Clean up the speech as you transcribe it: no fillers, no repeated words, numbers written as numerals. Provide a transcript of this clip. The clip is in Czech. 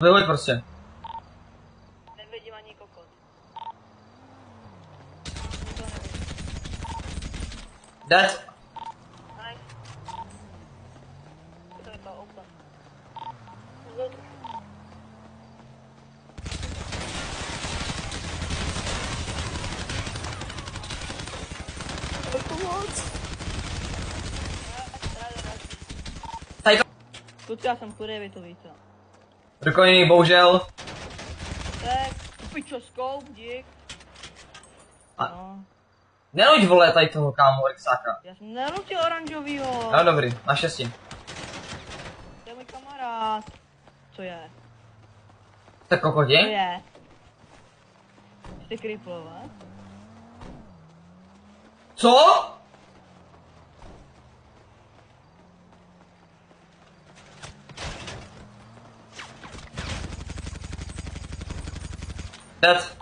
Vyhoď prostě. Nevidím ani kokot. Dead. Nice. To je to open. Tady to. Kluci, já jsem chudej, vy to víte. Rukojmí, bohužel. Tak, pičo, scope, dík. A- No, Nenuď vole tady toho kámo, Rexáka. já jsem nenutil oranžovýho. No dobrý, naštěstí. To je můj kamarád. Co je? Jste Co kokoti? je? Jste kriplové? Co? Dead.